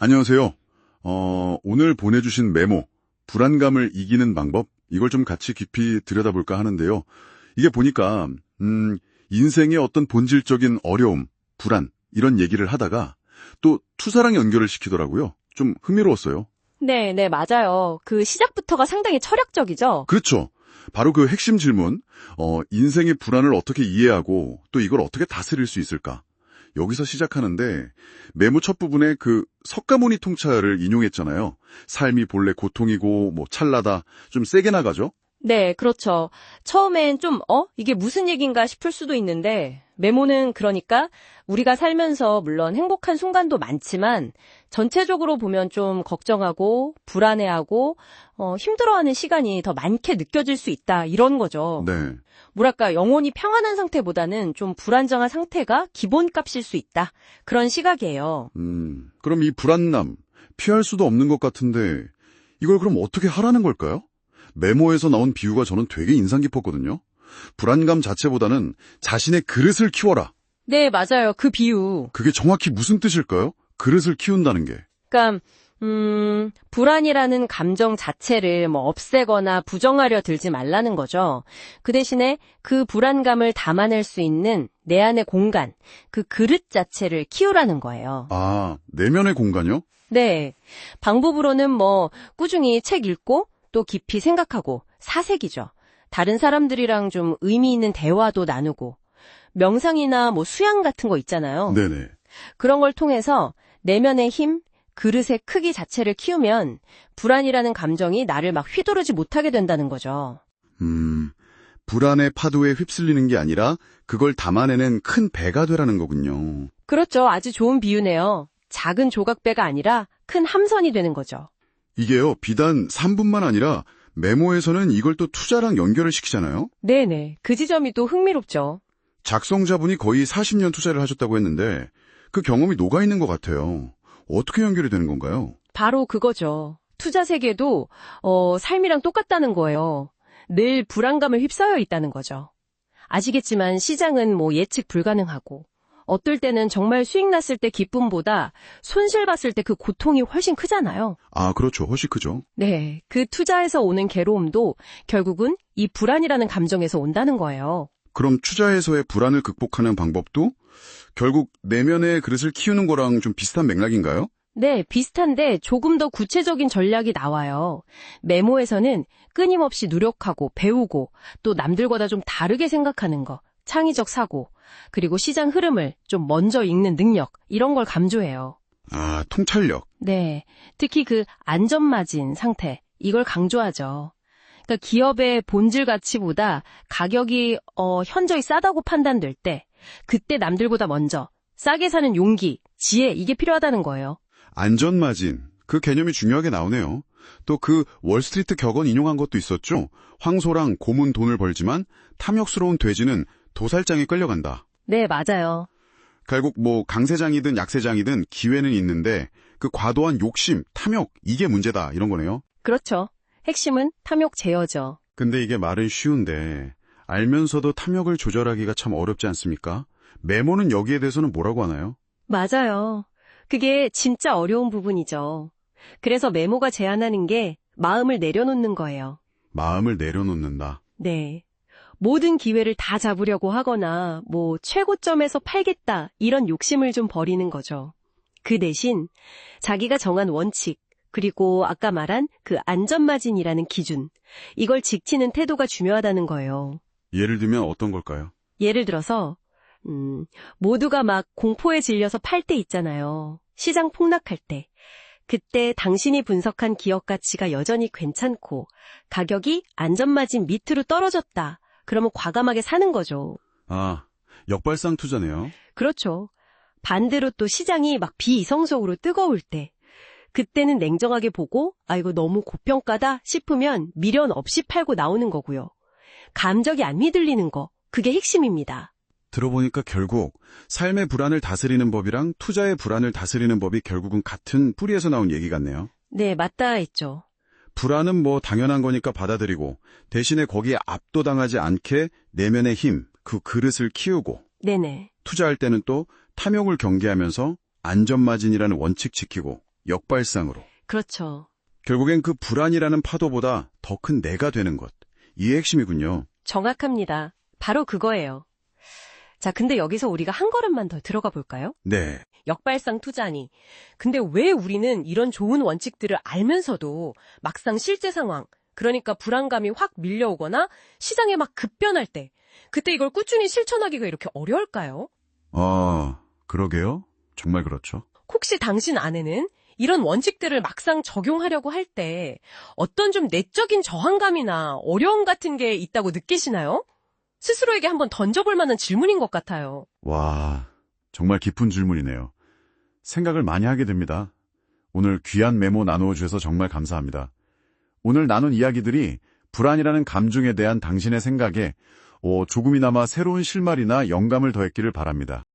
안녕하세요. 오늘 보내주신 메모, 불안감을 이기는 방법, 이걸 좀 같이 깊이 들여다볼까 하는데요. 이게 보니까, 인생의 어떤 본질적인 어려움, 불안, 이런 얘기를 하다가 또 투사랑 연결을 시키더라고요. 좀 흥미로웠어요. 네, 네, 맞아요. 그 시작부터가 상당히 철학적이죠? 그렇죠. 바로 그 핵심 질문, 인생의 불안을 어떻게 이해하고 또 이걸 어떻게 다스릴 수 있을까? 여기서 시작하는데 메모 첫 부분에 그 석가모니 통찰을 인용했잖아요. 삶이 본래 고통이고 찰나다 좀 세게 나가죠. 네, 그렇죠. 처음엔 좀, 이게 무슨 얘기인가 싶을 수도 있는데, 메모는 그러니까 우리가 살면서 물론 행복한 순간도 많지만, 전체적으로 보면 좀 걱정하고, 불안해하고, 힘들어하는 시간이 더 많게 느껴질 수 있다, 이런 거죠. 네. 뭐랄까, 영혼이 평안한 상태보다는 좀 불안정한 상태가 기본값일 수 있다. 그런 시각이에요. 그럼 이 불안감, 피할 수도 없는 것 같은데 이걸 그럼 어떻게 하라는 걸까요? 메모에서 나온 비유가 저는 되게 인상 깊었거든요. 불안감 자체보다는 자신의 그릇을 키워라. 네, 맞아요. 그 비유. 그게 정확히 무슨 뜻일까요? 그릇을 키운다는 게. 그러니까 불안이라는 감정 자체를 없애거나 부정하려 들지 말라는 거죠. 그 대신에 그 불안감을 담아낼 수 있는 내 안의 공간, 그 그릇 자체를 키우라는 거예요. 아, 내면의 공간이요? 네. 방법으로는 꾸준히 책 읽고 또 깊이 생각하고 사색이죠. 다른 사람들이랑 좀 의미 있는 대화도 나누고 명상이나 수양 같은 거 있잖아요. 네네. 그런 걸 통해서 내면의 힘, 그릇의 크기 자체를 키우면 불안이라는 감정이 나를 막 휘두르지 못하게 된다는 거죠. 불안의 파도에 휩쓸리는 게 아니라 그걸 담아내는 큰 배가 되라는 거군요. 그렇죠. 아주 좋은 비유네요. 작은 조각배가 아니라 큰 함선이 되는 거죠. 이게요, 비단 3분만 아니라 메모에서는 이걸 또 투자랑 연결을 시키잖아요. 네네. 그 지점이 또 흥미롭죠. 작성자분이 거의 40년 투자를 하셨다고 했는데 그 경험이 녹아있는 것 같아요. 어떻게 연결이 되는 건가요? 바로 그거죠. 투자 세계도 삶이랑 똑같다는 거예요. 늘 불안감을 휩싸여 있다는 거죠. 아시겠지만 시장은 예측 불가능하고 어떨 때는 정말 수익 났을 때 기쁨보다 손실 봤을 때 그 고통이 훨씬 크잖아요. 아, 그렇죠. 훨씬 크죠. 네, 그 투자에서 오는 괴로움도 결국은 이 불안이라는 감정에서 온다는 거예요. 그럼 투자에서의 불안을 극복하는 방법도 결국 내면의 그릇을 키우는 거랑 좀 비슷한 맥락인가요? 네, 비슷한데 조금 더 구체적인 전략이 나와요. 메모에서는 끊임없이 노력하고 배우고 또 남들보다 좀 다르게 생각하는 거, 창의적 사고, 그리고 시장 흐름을 좀 먼저 읽는 능력, 이런 걸 강조해요. 아, 통찰력. 네, 특히 그 안전마진 상태, 이걸 강조하죠. 그러니까 기업의 본질 가치보다 가격이 현저히 싸다고 판단될 때 그때 남들보다 먼저 싸게 사는 용기, 지혜 이게 필요하다는 거예요. 안전마진. 그 개념이 중요하게 나오네요. 또 그 월스트리트 격언 인용한 것도 있었죠. 황소랑 곰은 돈을 벌지만 탐욕스러운 돼지는 도살장에 끌려간다. 네, 맞아요. 결국 강세장이든 약세장이든 기회는 있는데 그 과도한 욕심, 탐욕 이게 문제다 이런 거네요. 그렇죠. 핵심은 탐욕 제어죠. 근데 이게 말은 쉬운데 알면서도 탐욕을 조절하기가 참 어렵지 않습니까? 메모는 여기에 대해서는 뭐라고 하나요? 맞아요. 그게 진짜 어려운 부분이죠. 그래서 메모가 제안하는 게 마음을 내려놓는 거예요. 마음을 내려놓는다. 네. 모든 기회를 다 잡으려고 하거나 최고점에서 팔겠다 이런 욕심을 좀 버리는 거죠. 그 대신 자기가 정한 원칙 그리고 아까 말한 그 안전마진이라는 기준 이걸 지키는 태도가 중요하다는 거예요. 예를 들면 어떤 걸까요? 예를 들어서 모두가 막 공포에 질려서 팔 때 있잖아요. 시장 폭락할 때. 그때 당신이 분석한 기업 가치가 여전히 괜찮고 가격이 안전마진 밑으로 떨어졌다. 그러면 과감하게 사는 거죠. 아, 역발상 투자네요. 그렇죠. 반대로 또 시장이 막 비이성적으로 뜨거울 때 그때는 냉정하게 보고 이거 너무 고평가다 싶으면 미련 없이 팔고 나오는 거고요. 감정이 안 휘둘리는 거 그게 핵심입니다. 들어보니까 결국 삶의 불안을 다스리는 법이랑 투자의 불안을 다스리는 법이 결국은 같은 뿌리에서 나온 얘기 같네요. 네, 맞다 했죠. 불안은 당연한 거니까 받아들이고 대신에 거기에 압도당하지 않게 내면의 힘, 그 그릇을 키우고 네네. 투자할 때는 또 탐욕을 경계하면서 안전마진이라는 원칙 지키고 역발상으로. 그렇죠. 결국엔 그 불안이라는 파도보다 더 큰 내가 되는 것. 이게 핵심이군요. 정확합니다. 바로 그거예요. 자, 근데 여기서 우리가 한 걸음만 더 들어가 볼까요? 네. 역발상 투자니. 근데 왜 우리는 이런 좋은 원칙들을 알면서도 막상 실제 상황, 그러니까 불안감이 확 밀려오거나 시장에 막 급변할 때, 그때 이걸 꾸준히 실천하기가 이렇게 어려울까요? 그러게요. 정말 그렇죠. 혹시 당신 안에는 이런 원칙들을 막상 적용하려고 할 때 어떤 좀 내적인 저항감이나 어려움 같은 게 있다고 느끼시나요? 스스로에게 한번 던져볼 만한 질문인 것 같아요. 와, 정말 깊은 질문이네요. 생각을 많이 하게 됩니다. 오늘 귀한 메모 나누어 주셔서 정말 감사합니다. 오늘 나눈 이야기들이 불안이라는 감정에 대한 당신의 생각에 조금이나마 새로운 실마리나 영감을 더했기를 바랍니다.